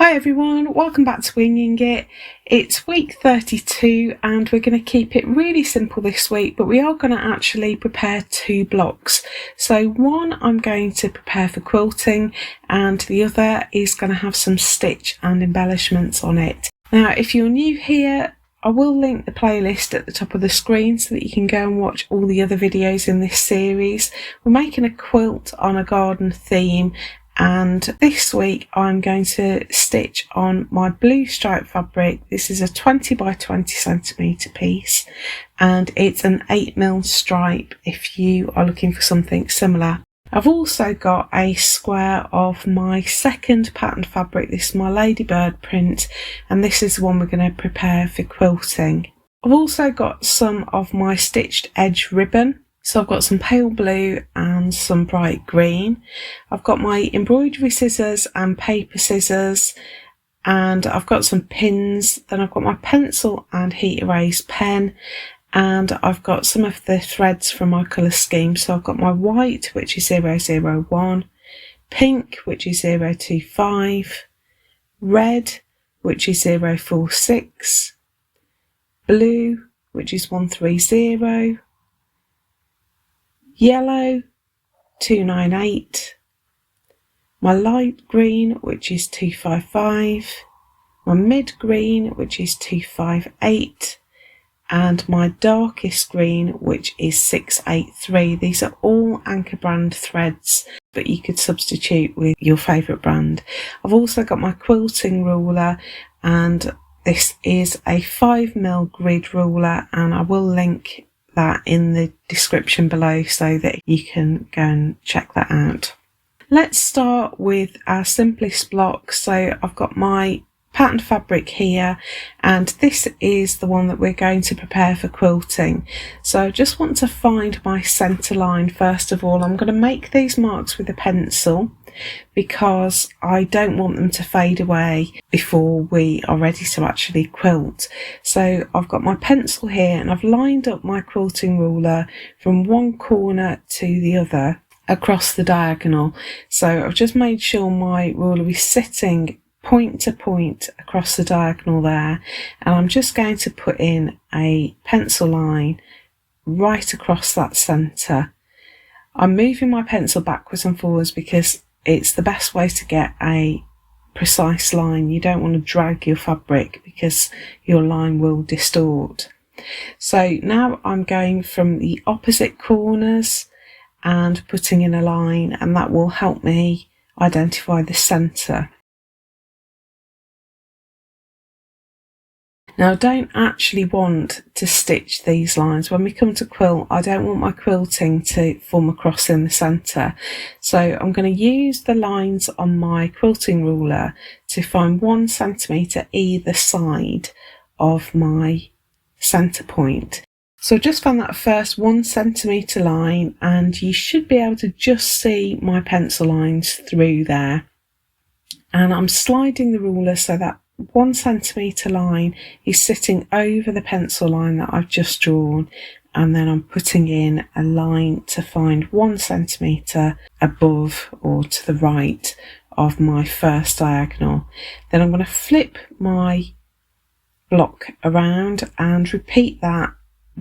Hi everyone, welcome back to Winging It. It's week 32 and we're going to keep it really simple this week, but we are going to actually prepare two blocks. So one I'm going to prepare for quilting and the other is going to have some stitch and embellishments on it. Now if you're new here, I will link the playlist at the top of the screen so that you can go and watch all the other videos in this series. We're making a quilt on a garden theme, and this week I'm going to stitch on my blue stripe fabric. This is a 20 by 20 centimetre piece and it's an 8mm stripe if you are looking for something similar. I've also got a square of my second pattern fabric. This is my ladybird print and this is the one we're going to prepare for quilting. I've also got some of my stitched edge ribbon. So I've got some pale blue and some bright green. I've got my embroidery scissors and paper scissors, and I've got some pins. Then I've got my pencil and heat erase pen, and I've got some of the threads from my colour scheme. So I've got my white, which is 001, pink, which is 025, red, which is 046, blue, which is 130, yellow 298, my light green which is 255, my mid green which is 258, and my darkest green which is 683. These are all Anchor brand threads, but you could substitute with your favourite brand. I've also got my quilting ruler, and this is a 5mm grid ruler, and I will link that in the description below so that you can go and check that out. Let's start with our simplest block. So I've got my pattern fabric here and this is the one that we're going to prepare for quilting. So I just want to find my centre line first of all. I'm going to make these marks with a pencil because I don't want them to fade away before we are ready to actually quilt. So I've got my pencil here and I've lined up my quilting ruler from one corner to the other across the diagonal. So I've just made sure my ruler is sitting point to point across the diagonal there, and I'm just going to put in a pencil line right across that centre. I'm moving my pencil backwards and forwards because it's the best way to get a precise line. You don't want to drag your fabric because your line will distort. So now I'm going from the opposite corners and putting in a line, and that will help me identify the centre. Now I don't actually want to stitch these lines. When we come to quilt, I don't want my quilting to form a cross in the centre. So I'm going to use the lines on my quilting ruler to find 1 centimetre either side of my centre point. So I just found that first 1 centimetre line, and you should be able to just see my pencil lines through there. And I'm sliding the ruler so that 1 centimetre line is sitting over the pencil line that I've just drawn, and then I'm putting in a line to find 1 centimetre above or to the right of my first diagonal. Then I'm going to flip my block around and repeat that,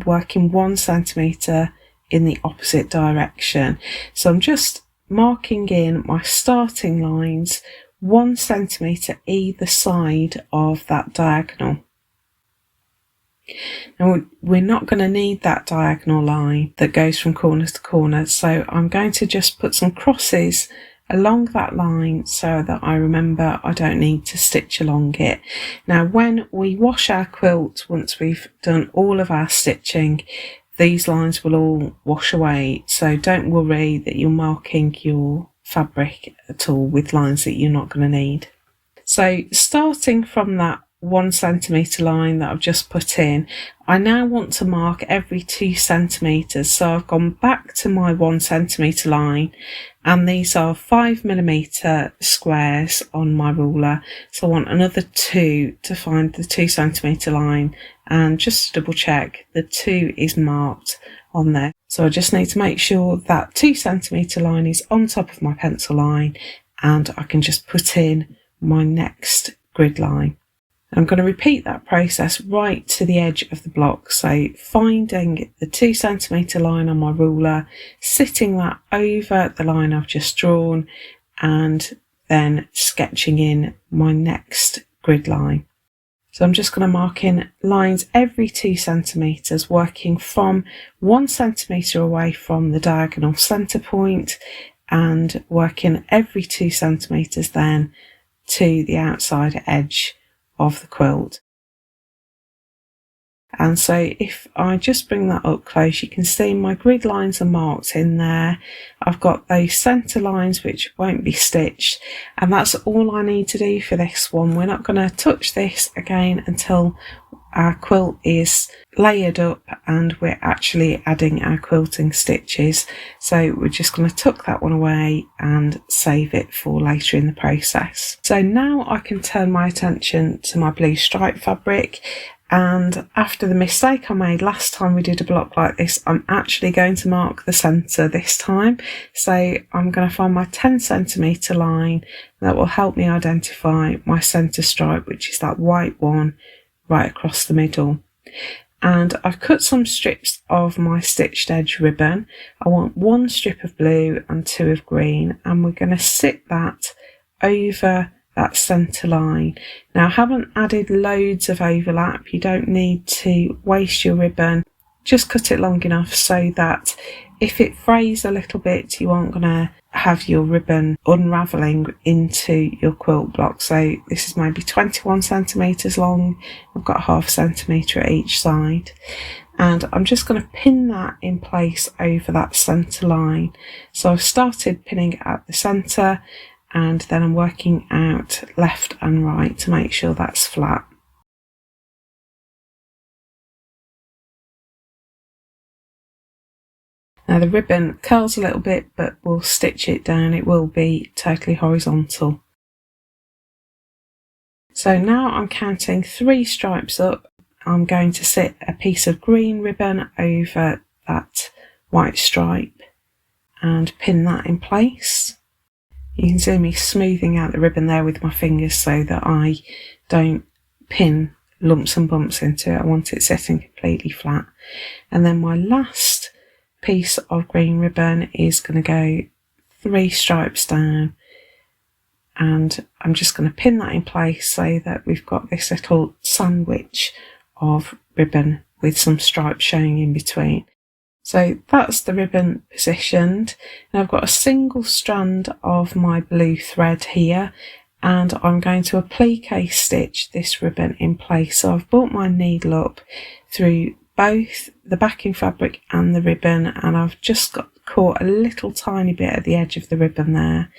working 1 centimetre in the opposite direction. So I'm just marking in my starting lines 1 centimetre either side of that diagonal. Now we're not going to need that diagonal line that goes from corner to corner, so I'm going to just put some crosses along that line so that I remember I don't need to stitch along it. Now when we wash our quilt, once we've done all of our stitching, these lines will all wash away, so don't worry that you're marking your fabric at all with lines that you're not going to need. So starting from that 1 centimetre line that I've just put in, I now want to mark every 2 centimetres. So I've gone back to my 1 centimetre line, and these are 5mm squares on my ruler. So I want another 2 to find the 2 centimetre line, and just to double check, the 2 is marked on there. So I just need to make sure that 2 centimetre line is on top of my pencil line, and I can just put in my next grid line. I'm going to repeat that process right to the edge of the block, so finding the 2 centimetre line on my ruler, sitting that over the line I've just drawn, and then sketching in my next grid line. So I'm just going to mark in lines every 2 centimetres, working from 1 centimetre away from the diagonal centre point, and working every 2 centimetres then to the outside edge of the quilt. And so if I just bring that up close, you can see my grid lines are marked in there. I've got those centre lines which won't be stitched, and that's all I need to do for this one. We're not going to touch this again until our quilt is layered up and we're actually adding our quilting stitches. So we're just going to tuck that one away and save it for later in the process. So now I can turn my attention to my blue stripe fabric, and after the mistake I made last time we did a block like this, I'm actually going to mark the centre this time. So I'm going to find my 10 centimetre line that will help me identify my centre stripe, which is that white one right across the middle. And I've cut some strips of my stitched edge ribbon. I want 1 strip of blue and 2 of green, and we're going to sit that over that centre line. Now I haven't added loads of overlap, you don't need to waste your ribbon, just cut it long enough so that if it frays a little bit you aren't going to have your ribbon unravelling into your quilt block. So this is maybe 21 centimetres long, I've got ½ centimetre at each side, and I'm just going to pin that in place over that centre line. So I've started pinning at the centre, and then I'm working out left and right to make sure that's flat. Now the ribbon curls a little bit, but we'll stitch it down, it will be totally horizontal. So now I'm counting 3 stripes up. I'm going to sit a piece of green ribbon over that white stripe and pin that in place. You can see me smoothing out the ribbon there with my fingers so that I don't pin lumps and bumps into it. I want it sitting completely flat. And then my last piece of green ribbon is going to go 3 stripes down, and I'm just going to pin that in place so that we've got this little sandwich of ribbon with some stripes showing in between. So that's the ribbon positioned. Now I've got a single strand of my blue thread here, and I'm going to applique stitch this ribbon in place. So I've brought my needle up through both the backing fabric and the ribbon, and I've just caught a little tiny bit at the edge of the ribbon there.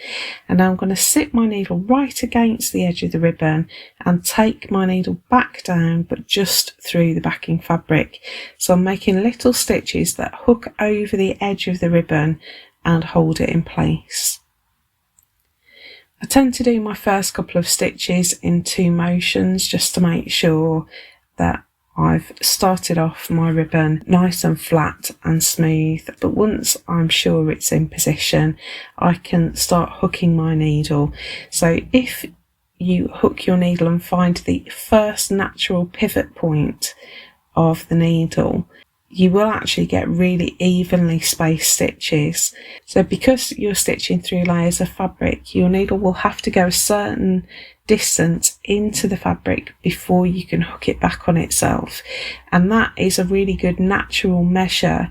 And now I'm going to sit my needle right against the edge of the ribbon and take my needle back down, but just through the backing fabric. So I'm making little stitches that hook over the edge of the ribbon and hold it in place. I tend to do my first couple of stitches in 2 motions just to make sure that I've started off my ribbon nice and flat and smooth, but once I'm sure it's in position, I can start hooking my needle. So if you hook your needle and find the first natural pivot point of the needle, you will actually get really evenly spaced stitches. So because you're stitching through layers of fabric, your needle will have to go a certain distance into the fabric before you can hook it back on itself, and that is a really good natural measure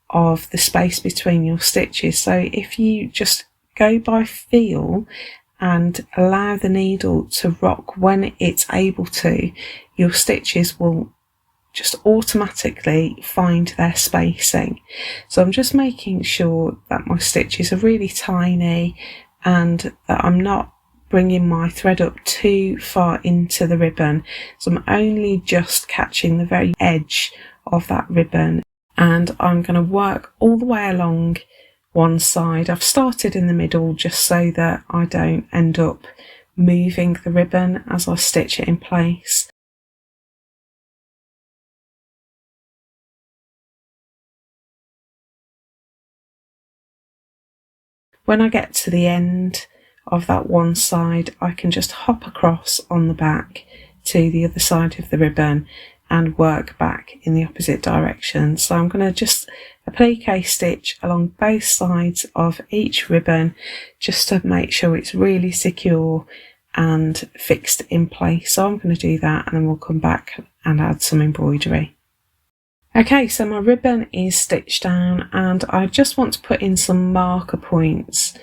of the space between your stitches. So if you just go by feel and allow the needle to rock when it's able to, your stitches will just automatically find their spacing. So I'm just making sure that my stitches are really tiny and that I'm not bringing my thread up too far into the ribbon. So I'm only just catching the very edge of that ribbon, and I'm going to work all the way along one side. I've started in the middle just so that I don't end up moving the ribbon as I stitch it in place. When I get to the end of that one side, I can just hop across on the back to the other side of the ribbon and work back in the opposite direction. So I'm going to just applique stitch along both sides of each ribbon just to make sure it's really secure and fixed in place. So I'm going to do that, and then we'll come back and add some embroidery. Okay, so my ribbon is stitched down, and I just want to put in some marker points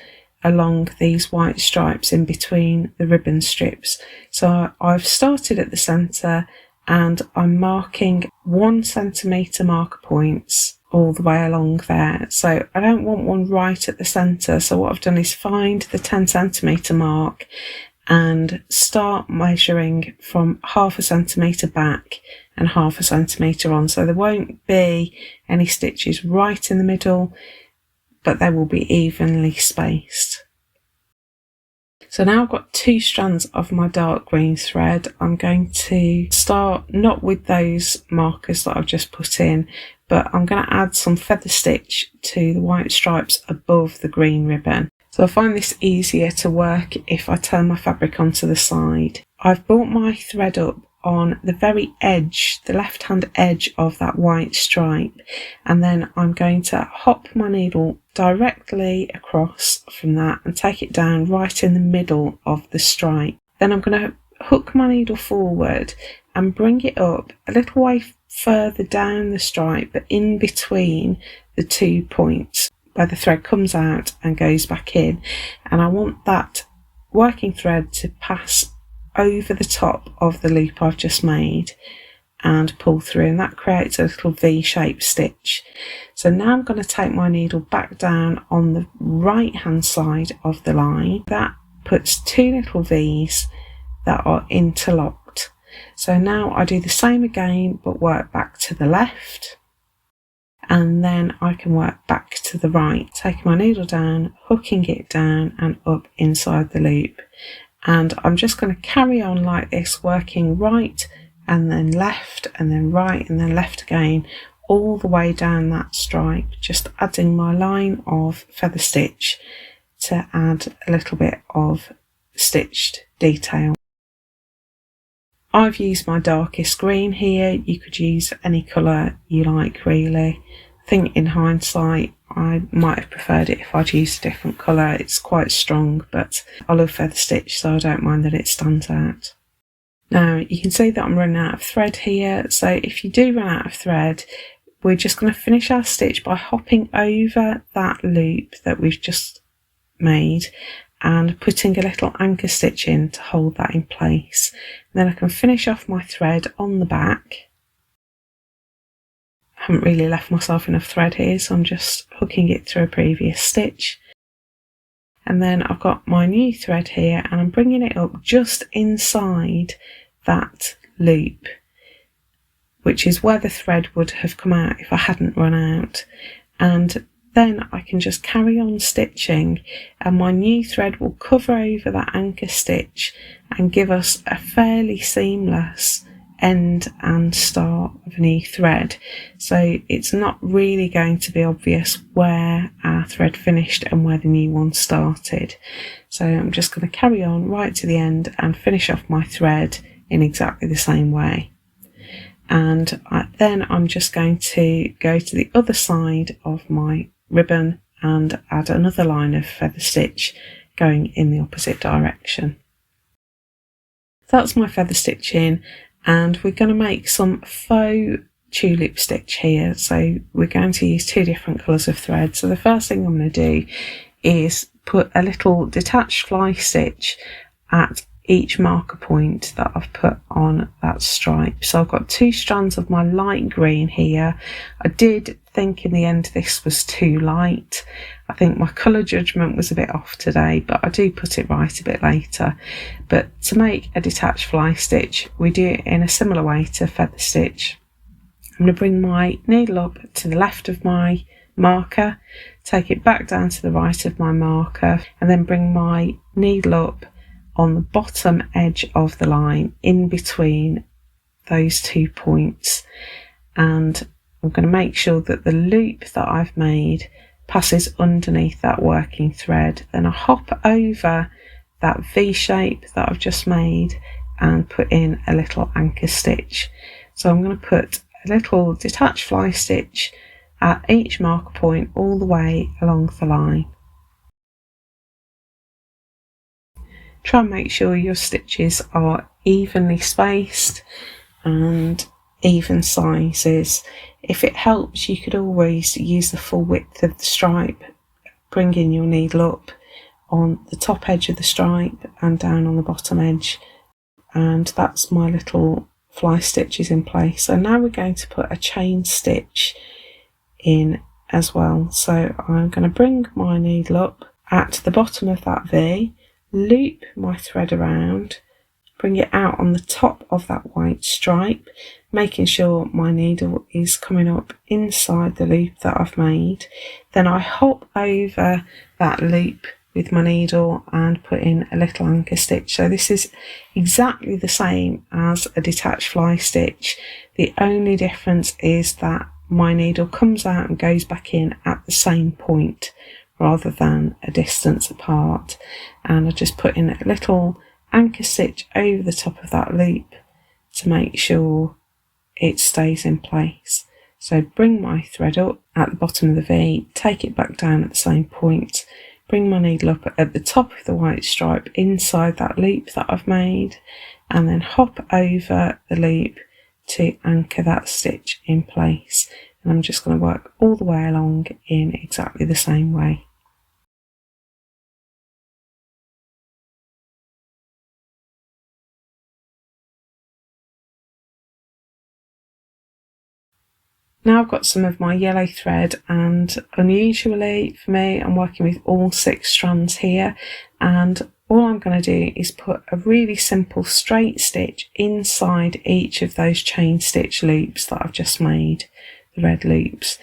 along these white stripes in between the ribbon strips. So I've started at the centre and I'm marking 1 centimetre marker points all the way along there. So I don't want one right at the centre, so what I've done is find the 10 centimetre mark and start measuring from 0.5 centimetre back and 0.5 centimetre on. So there won't be any stitches right in the middle, but they will be evenly spaced. So now I've got 2 strands of my dark green thread. I'm going to start not with those markers that I've just put in, but I'm going to add some feather stitch to the white stripes above the green ribbon. So I find this easier to work if I turn my fabric onto the side. I've brought my thread up on the very edge, the left hand edge of that white stripe, and then I'm going to hop my needle directly across from that and take it down right in the middle of the stripe. Then I'm going to hook my needle forward and bring it up a little way further down the stripe, but in between the 2 points where the thread comes out and goes back in, and I want that working thread to pass over the top of the loop I've just made and pull through, and that creates a little V-shaped stitch. So now I'm going to take my needle back down on the right hand side of the line. That puts 2 little V's that are interlocked. So now I do the same again but work back to the left, and then I can work back to the right, taking my needle down, hooking it down and up inside the loop. And I'm just going to carry on like this, working right and then left and then right and then left again, all the way down that stripe, just adding my line of feather stitch to add a little bit of stitched detail. I've used my darkest green here. You could use any colour you like really. I think in hindsight I might have preferred it if I'd used a different colour. It's quite strong, but I love feather stitch, so I don't mind that it stands out. Now you can see that I'm running out of thread here, so if you do run out of thread, we're just going to finish our stitch by hopping over that loop that we've just made and putting a little anchor stitch in to hold that in place. And then I can finish off my thread on the back. I haven't really left myself enough thread here, so I'm just hooking it through a previous stitch. And then I've got my new thread here and I'm bringing it up just inside that loop, which is where the thread would have come out if I hadn't run out. And then I can just carry on stitching and my new thread will cover over that anchor stitch and give us a fairly seamless end and start of a new thread. So it's not really going to be obvious where our thread finished and where the new one started. So I'm just going to carry on right to the end and finish off my thread in exactly the same way. And then I'm just going to go to the other side of my ribbon and add another line of feather stitch going in the opposite direction. That's my feather stitching, and we're going to make some faux tulip stitch here. So we're going to use 2 different colours of thread. So the first thing I'm going to do is put a little detached fly stitch at each marker point that I've put on that stripe. So I've got 2 strands of my light green here. I did think in the end this was too light. I think my colour judgment was a bit off today, but I do put it right a bit later. But to make a detached fly stitch, we do it in a similar way to feather stitch. I'm going to bring my needle up to the left of my marker, take it back down to the right of my marker, and then bring my needle up on the bottom edge of the line in between those 2 points, and I'm going to make sure that the loop that I've made passes underneath that working thread. Then I hop over that V shape that I've just made and put in a little anchor stitch. So I'm going to put a little detached fly stitch at each marker point all the way along the line. Try and make sure your stitches are evenly spaced and even sizes. If it helps, you could always use the full width of the stripe, bringing your needle up on the top edge of the stripe and down on the bottom edge, and that's my little fly stitches in place. So now we're going to put a chain stitch in as well. So I'm going to bring my needle up at the bottom of that V, loop my thread around, bring it out on the top of that white stripe, making sure my needle is coming up inside the loop that I've made. Then I hop over that loop with my needle and put in a little anchor stitch. So this is exactly the same as a detached fly stitch. The only difference is that my needle comes out and goes back in at the same point rather than a distance apart. And I just put in a little anchor stitch over the top of that loop to make sure it stays in place. So bring my thread up at the bottom of the V, take it back down at the same point, bring my needle up at the top of the white stripe inside that loop that I've made, and then hop over the loop to anchor that stitch in place. And I'm just going to work all the way along in exactly the same way. Now I've got some of my yellow thread, and unusually for me, I'm working with all 6 strands here, and all I'm going to do is put a really simple straight stitch inside each of those chain stitch loops that I've just made, the red loops,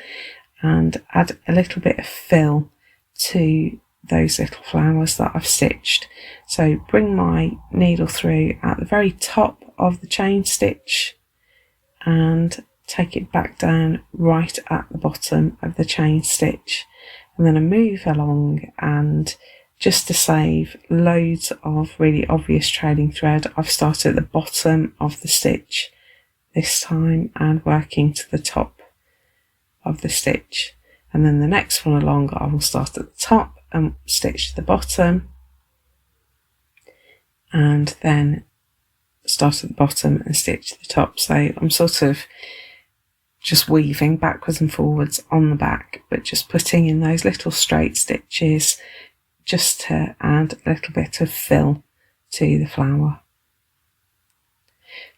and add a little bit of fill to those little flowers that I've stitched. So bring my needle through at the very top of the chain stitch and take it back down right at the bottom of the chain stitch, and then I move along, and just to save loads of really obvious trailing thread, I've started at the bottom of the stitch this time and working to the top of the stitch, and then the next one along I will start at the top and stitch to the bottom, and then start at the bottom and stitch to the top. So I'm sort of just weaving backwards and forwards on the back, but just putting in those little straight stitches just to add a little bit of fill to the flower.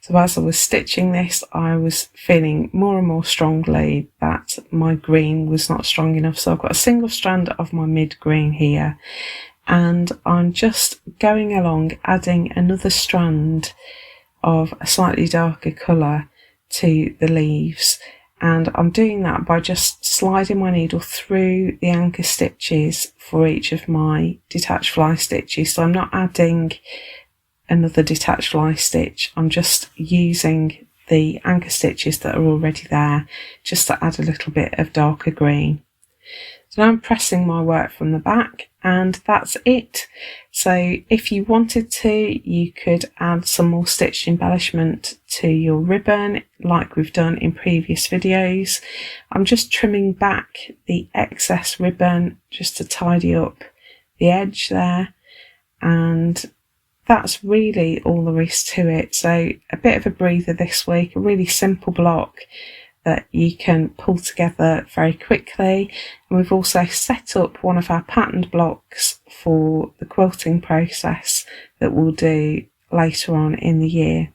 So as I was stitching this, I was feeling more and more strongly that my green was not strong enough. So I've got a single strand of my mid green here, and I'm just going along adding another strand of a slightly darker colour to the leaves, and I'm doing that by just sliding my needle through the anchor stitches for each of my detached fly stitches. So I'm not adding another detached fly stitch, I'm just using the anchor stitches that are already there just to add a little bit of darker green. So now I'm pressing my work from the back, and that's it. So if you wanted to, you could add some more stitch embellishment to your ribbon like we've done in previous videos. I'm just trimming back the excess ribbon just to tidy up the edge there, and that's really all there is to it. So a bit of a breather this week, a really simple block that you can pull together very quickly. And we've also set up one of our patterned blocks for the quilting process that we'll do later on in the year.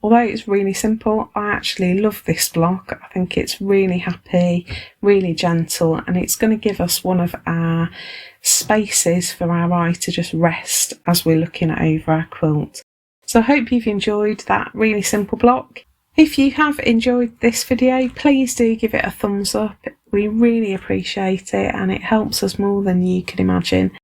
Although it's really simple, I actually love this block. I think it's really happy, really gentle, and it's going to give us one of our spaces for our eye to just rest as we're looking over our quilt. So I hope you've enjoyed that really simple block. If you have enjoyed this video, please do give it a thumbs up. We really appreciate it, and it helps us more than you can imagine.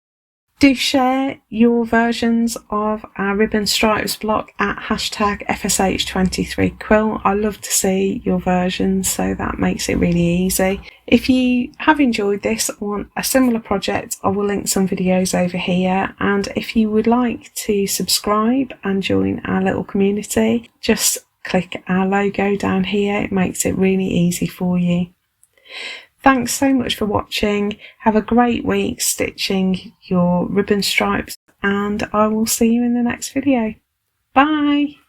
Do share your versions of our ribbon stripes block at hashtag FSH23quilt. I love to see your versions, so that makes it really easy. If you have enjoyed this or want a similar project, I will link some videos over here. And if you would like to subscribe and join our little community, just click our logo down here. It makes it really easy for you. Thanks so much for watching. Have a great week stitching your ribbon stripes, and I will see you in the next video. Bye!